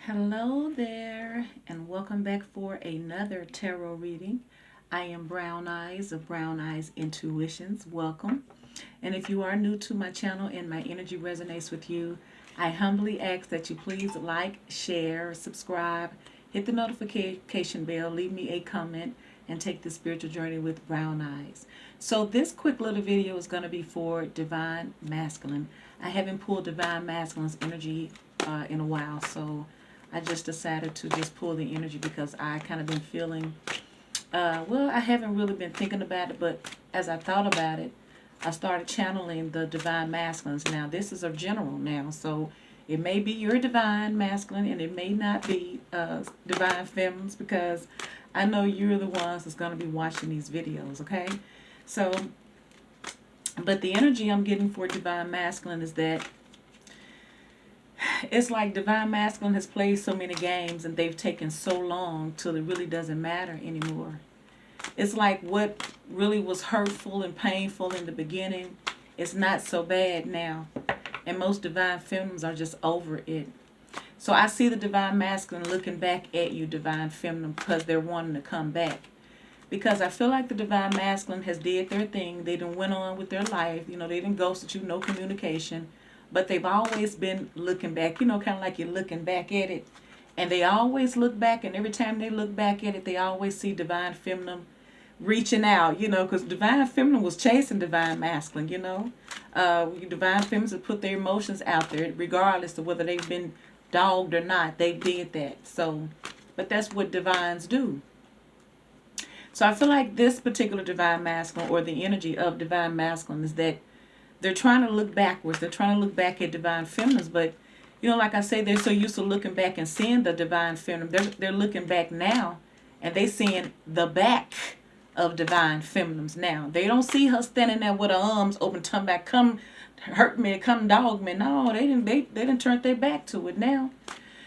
Hello there, and welcome back for another tarot reading. I am Brown Eyes of Brown Eyes Intuitions. Welcome. And if you are new to my channel and my energy resonates with you, I humbly ask that you please like, share, subscribe, hit the notification bell, leave me a comment, and take the spiritual journey with Brown Eyes. So this quick little video is going to be for Divine Masculine. I haven't pulled Divine Masculine's energy in a while, so I just decided to just pull the energy because I kind of been feeling, well, I haven't really been thinking about it, but as I thought about it, I started channeling the Divine Masculines. Now, this is a general now, so it may be your Divine Masculine and it may not be Divine Feminines, because I know you're the ones that's going to be watching these videos, okay? So, but the energy I'm getting for Divine Masculine is that it's like Divine Masculine has played so many games and they've taken so long till it really doesn't matter anymore. It's like what really was hurtful and painful in the beginning is not so bad now. And most Divine Feminines are just over it. So I see the Divine Masculine looking back at you, Divine Feminine, because they're wanting to come back. Because I feel like the Divine Masculine has did their thing. They done went on with their life. You know, they didn't ghosted you, no communication. But they've always been looking back, you know, kind of like you're looking back at it. And they always look back, and every time they look back at it, they always see Divine Feminine reaching out, you know, because Divine Feminine was chasing Divine Masculine, you know. Divine Feminines have put their emotions out there, regardless of whether they've been dogged or not. They did that. So, but that's what divines do. So I feel like this particular Divine Masculine, or the energy of Divine Masculine, is that they're trying to look backwards. They're trying to look back at Divine Feminines, but you know, like I say, they're so used to looking back and seeing the Divine Feminine. They're looking back now, and they seeing the back of Divine Feminines now. They don't see her standing there with her arms open, turn back, come hurt me, come dog me. No, they didn't turn their back to it now.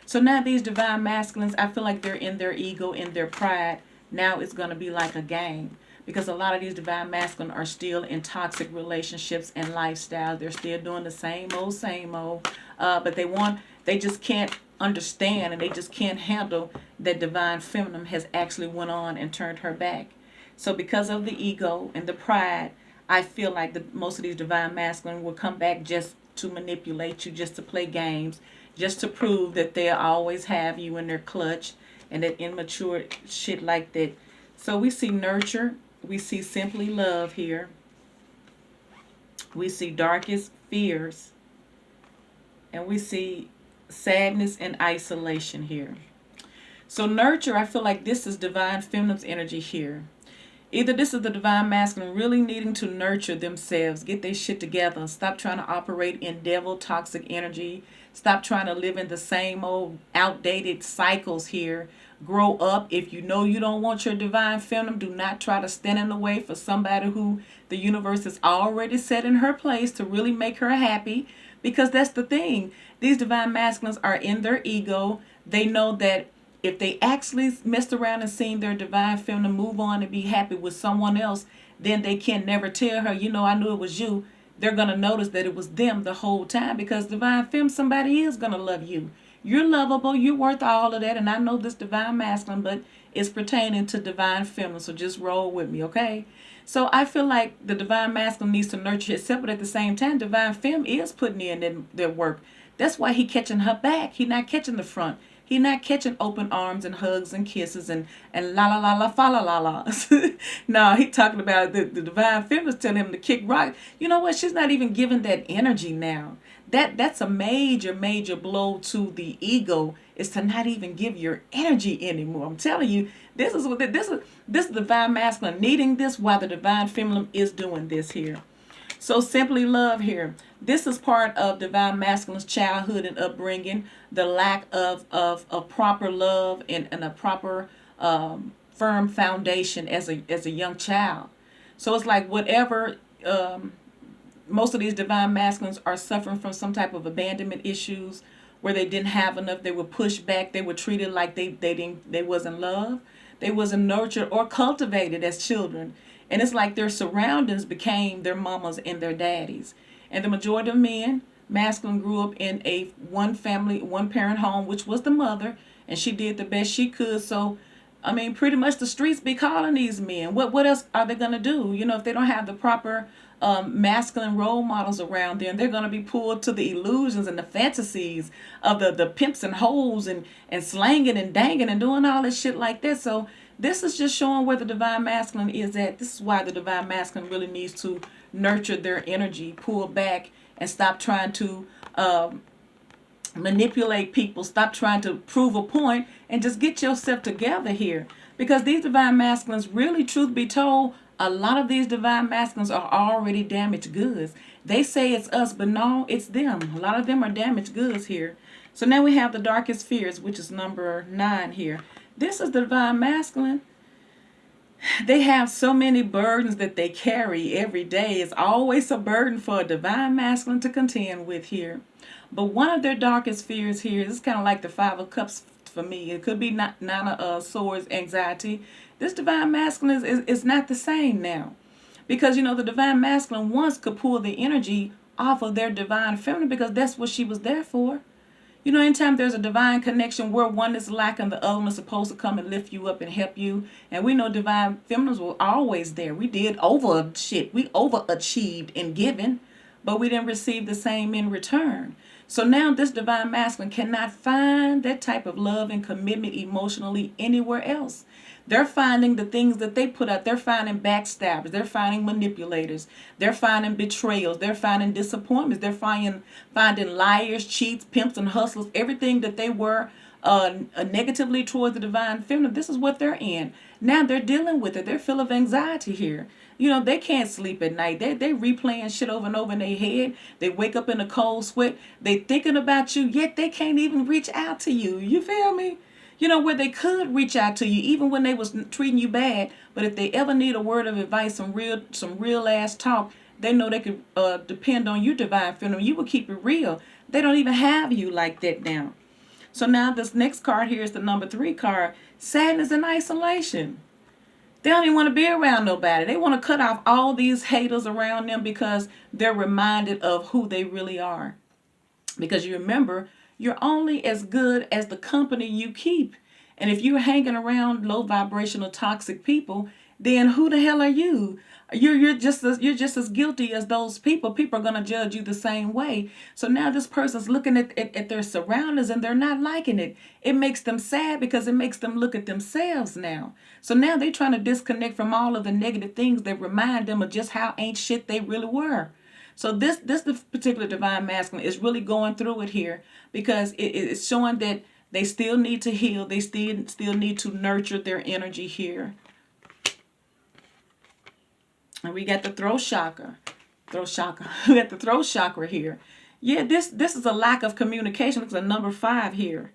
So now these Divine Masculines, I feel like they're in their ego, in their pride. Now it's going to be like a game. Because a lot of these Divine Masculine are still in toxic relationships and lifestyles. They're still doing the same old. But they just can't understand, and they just can't handle that Divine Feminine has actually went on and turned her back. So because of the ego and the pride, I feel like most of these Divine Masculine will come back just to manipulate you, just to play games, just to prove that they'll always have you in their clutch, and that immature shit like that. So we see nurture. We see simply love here. We see darkest fears. And we see sadness and isolation here. So nurture, I feel like this is Divine Feminine's energy here. Either this is the Divine Masculine really needing to nurture themselves, get their shit together, stop trying to operate in devil toxic energy, stop trying to live in the same old outdated cycles here. Grow up. If you know you don't want your Divine Feminine, do not try to stand in the way for somebody who the universe has already set in her place to really make her happy. Because that's the thing. These Divine Masculines are in their ego. They know that if they actually messed around and seen their Divine Feminine move on and be happy with someone else, then they can never tell her, you know, I knew it was you. They're going to notice that it was them the whole time, because Divine Feminine, somebody is going to love you. You're lovable. You're worth all of that. And I know this Divine Masculine, but it's pertaining to Divine Feminine. So just roll with me, okay? So I feel like the Divine Masculine needs to nurture itself, but at the same time, Divine Feminine is putting in their work. That's why he catching her back. He not catching the front. He not catching open arms and hugs and kisses and la la la la fa la la la. No, he talking about the Divine Feminine telling him to kick rock. You know what? She's not even giving that energy now. That's a major blow to the ego, is to not even give your energy anymore. I'm telling you, this is Divine Masculine needing this, while the Divine Feminine is doing this here. So simply love here. This is part of Divine Masculine's childhood and upbringing, the lack of proper love and a proper firm foundation as a young child. So it's like whatever, most of these Divine Masculines are suffering from some type of abandonment issues, where they didn't have enough. They were pushed back. They were treated like they wasn't loved. They wasn't nurtured or cultivated as children. And it's like their surroundings became their mamas and their daddies. And the majority of men, masculine grew up in a one family, one parent home, which was the mother, and she did the best she could. So, I mean, pretty much the streets be calling these men. What else are they gonna do? You know, if they don't have the proper masculine role models around them, they're gonna be pulled to the illusions and the fantasies of the pimps and hoes and slanging and danging and doing all this shit like that. So this is just showing where the divine masculine is at. This is why the divine masculine really needs to nurture their energy, pull back, and stop trying to manipulate people. Stop trying to prove a point and just get yourself together here. Because these divine masculines, really, truth be told, a lot of these divine masculines are already damaged goods. They say it's us, but no, it's them. A lot of them are damaged goods here. So now we have the darkest fears, which is number 9 here. This is the divine masculine. They have so many burdens that they carry every day. It's always a burden for a divine masculine to contend with here. But one of their darkest fears here is kind of like the 5 of Cups for me. It could be Nine of Swords, anxiety. This divine masculine is not the same now. Because, you know, the divine masculine once could pull the energy off of their divine feminine because that's what she was there for. You know, anytime there's a divine connection where one is lacking, the other one is supposed to come and lift you up and help you. And we know divine feminines were always there. We did over shit. We overachieved in giving, but we didn't receive the same in return. So now this divine masculine cannot find that type of love and commitment emotionally anywhere else. They're finding the things that they put out. They're finding backstabbers. They're finding manipulators. They're finding betrayals. They're finding disappointments. They're finding liars, cheats, pimps, and hustlers. Everything that they were negatively towards the divine feminine. This is what they're in. Now they're dealing with it. They're full of anxiety here. You know, they can't sleep at night. They replaying shit over and over in their head. They wake up in a cold sweat. They thinking about you, yet they can't even reach out to you. You feel me? You know, where they could reach out to you even when they was treating you bad. But if they ever need a word of advice, some real ass talk, they know they could depend on you, divine feminine. You will keep it real. They don't even have you like that now. So now this next card here is the number 3 card. Sadness and isolation. They don't even want to be around nobody. They want to cut off all these haters around them because they're reminded of who they really are. Because you remember, you're only as good as the company you keep. And if you're hanging around low vibrational toxic people, then who the hell are you? You're just as guilty as those people. People are gonna judge you the same way. So now this person's looking at their surroundings and they're not liking it. It makes them sad because it makes them look at themselves now. So now they're trying to disconnect from all of the negative things that remind them of just how ain't shit they really were. So this particular divine masculine is really going through it here because it's showing that they still need to heal. They still need to nurture their energy here. And we got the throat chakra. We got the throat chakra here. Yeah, this is a lack of communication. It's a number 5 here.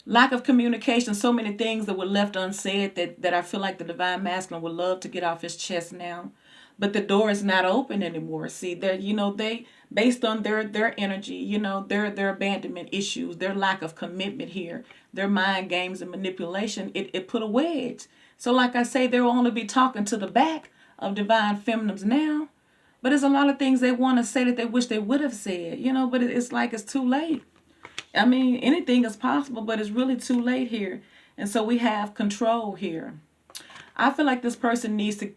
Lack of communication. So many things that were left unsaid that I feel like the divine masculine would love to get off his chest now. But the door is not open anymore. See, they based on their energy, their abandonment issues, their lack of commitment here, their mind games and manipulation, it put a wedge. So like I say, they'll only be talking to the back of divine feminines now. But there's a lot of things they want to say that they wish they would have said, but it's like it's too late. I mean, anything is possible, but it's really too late here. And so we have control here. I feel like this person needs to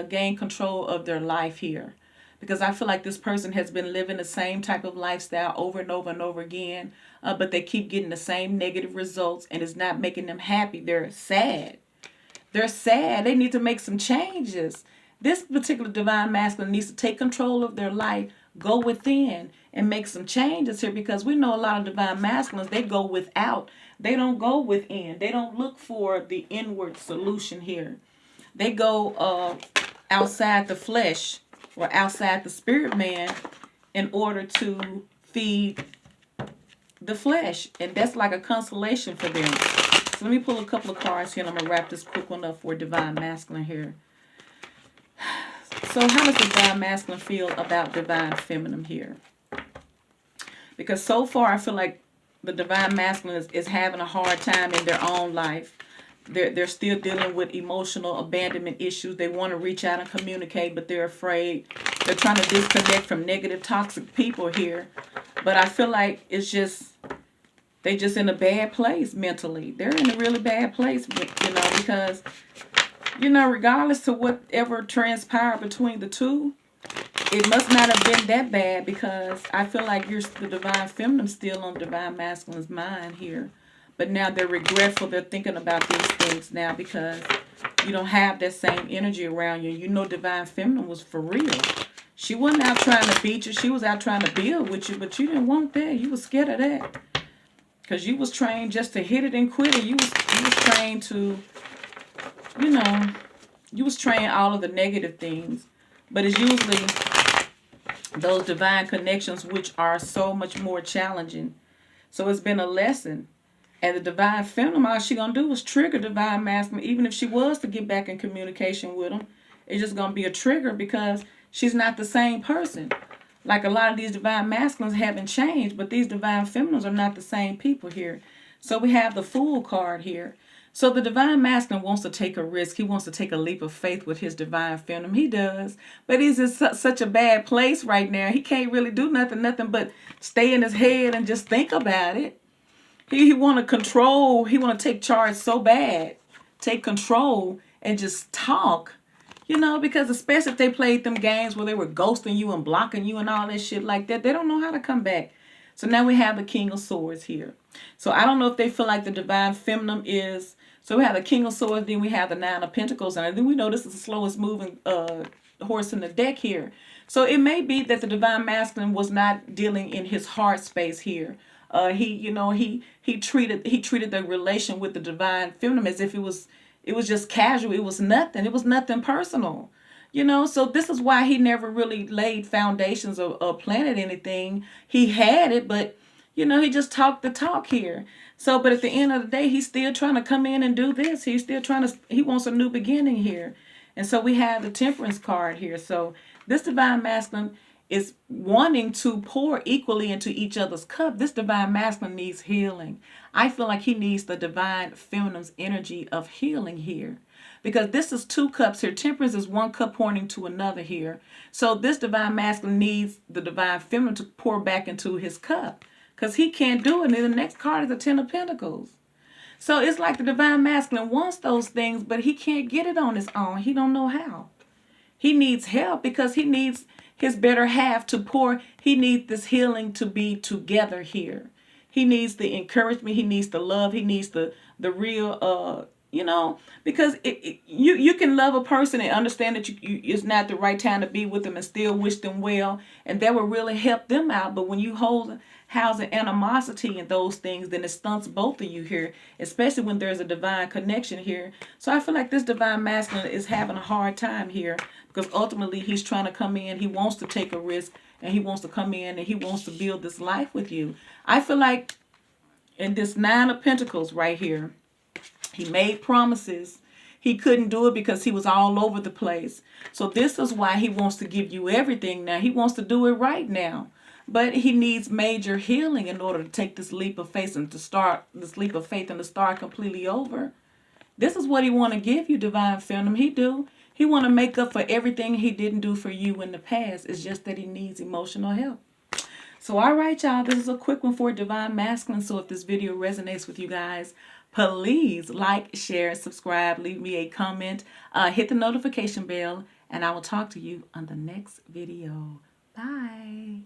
gain control of their life here. Because I feel like this person has been living the same type of lifestyle over and over and over again. But they keep getting the same negative results and it's not making them happy. They're sad. They need to make some changes. This particular divine masculine needs to take control of their life, go within, and make some changes here because we know a lot of divine masculines, they go without. They don't go within. They don't look for the inward solution here. They go outside the flesh or outside the spirit man in order to feed the flesh. And that's like a consolation for them. So let me pull a couple of cards here and I'm going to wrap this quick one up for divine masculine here. So how does divine masculine feel about divine feminine here? Because so far I feel like the divine masculine is having a hard time in their own life. They're still dealing with emotional abandonment issues. They want to reach out and communicate, but they're afraid. They're trying to disconnect from negative, toxic people here. But I feel like it's just, they just in a bad place mentally. They're in a really bad place, because, regardless to whatever transpired between the two, it must not have been that bad, because I feel like the divine feminine still on divine masculine's mind here. But now they're regretful. They're thinking about these things now because you don't have that same energy around you. Divine feminine was for real. She wasn't out trying to beat you. She was out trying to build with you, but you didn't want that. You was scared of that. Because you was trained just to hit it and quit it. You was trained to, you was trained all of the negative things. But it's usually those divine connections which are so much more challenging. So it's been a lesson. And the divine feminine, all she going to do is trigger divine masculine. Even if she was to get back in communication with him, it's just going to be a trigger because she's not the same person. Like a lot of these divine masculines haven't changed, but these divine feminines are not the same people here. So we have the Fool card here. So the divine masculine wants to take a risk. He wants to take a leap of faith with his divine feminine. He does. But he's in such a bad place right now. He can't really do nothing but stay in his head and just think about it. He want to control. He want to take charge so bad. Take control and just talk. Because especially if they played them games where they were ghosting you and blocking you and all that shit like that, they don't know how to come back. So now we have the King of Swords here. So I don't know if they feel like the divine feminine is. So we have the King of Swords, then we have the Nine of Pentacles, and then we know this is the slowest moving horse in the deck here. So it may be that the divine masculine was not dealing in his heart space here. He treated the relation with the divine feminine as if it was just casual. It was nothing. It was nothing personal. So this is why he never really laid foundations or planted anything. He had it, but he just talked the talk here. So, but at the end of the day, he's still trying to come in and do this. He's still he wants a new beginning here. And so we have the Temperance card here. So this divine masculine is wanting to pour equally into each other's cup. This divine masculine needs healing. I feel like he needs the divine feminine's energy of healing here. Because this is two cups here. Temperance is one cup pouring into another here. So this divine masculine needs the divine feminine to pour back into his cup. Because he can't do it. And the next card is the Ten of Pentacles. So it's like the divine masculine wants those things, but he can't get it on his own. He don't know how. He needs help because he needs his better half to pour. He needs this healing to be together here. He needs the encouragement. He needs the love. He needs the real, because you can love a person and understand that it's not the right time to be with them and still wish them well. And that will really help them out. But when you house an animosity and those things, then it stunts both of you here, especially when there's a divine connection here. So I feel like this divine masculine is having a hard time here because ultimately he's trying to come in. He wants to take a risk and he wants to come in and he wants to build this life with you. I feel like in this Nine of Pentacles right here, he made promises. He couldn't do it because he was all over the place. So this is why he wants to give you everything now. He wants to do it right now. But he needs major healing in order to take this leap of faith and to start completely over. This is what he want to give you, divine feminine. He do. He want to make up for everything he didn't do for you in the past. It's just that he needs emotional help. So all right, y'all. This is a quick one for divine masculine. So if this video resonates with you guys, please like, share, subscribe, leave me a comment, hit the notification bell, and I will talk to you on the next video. Bye.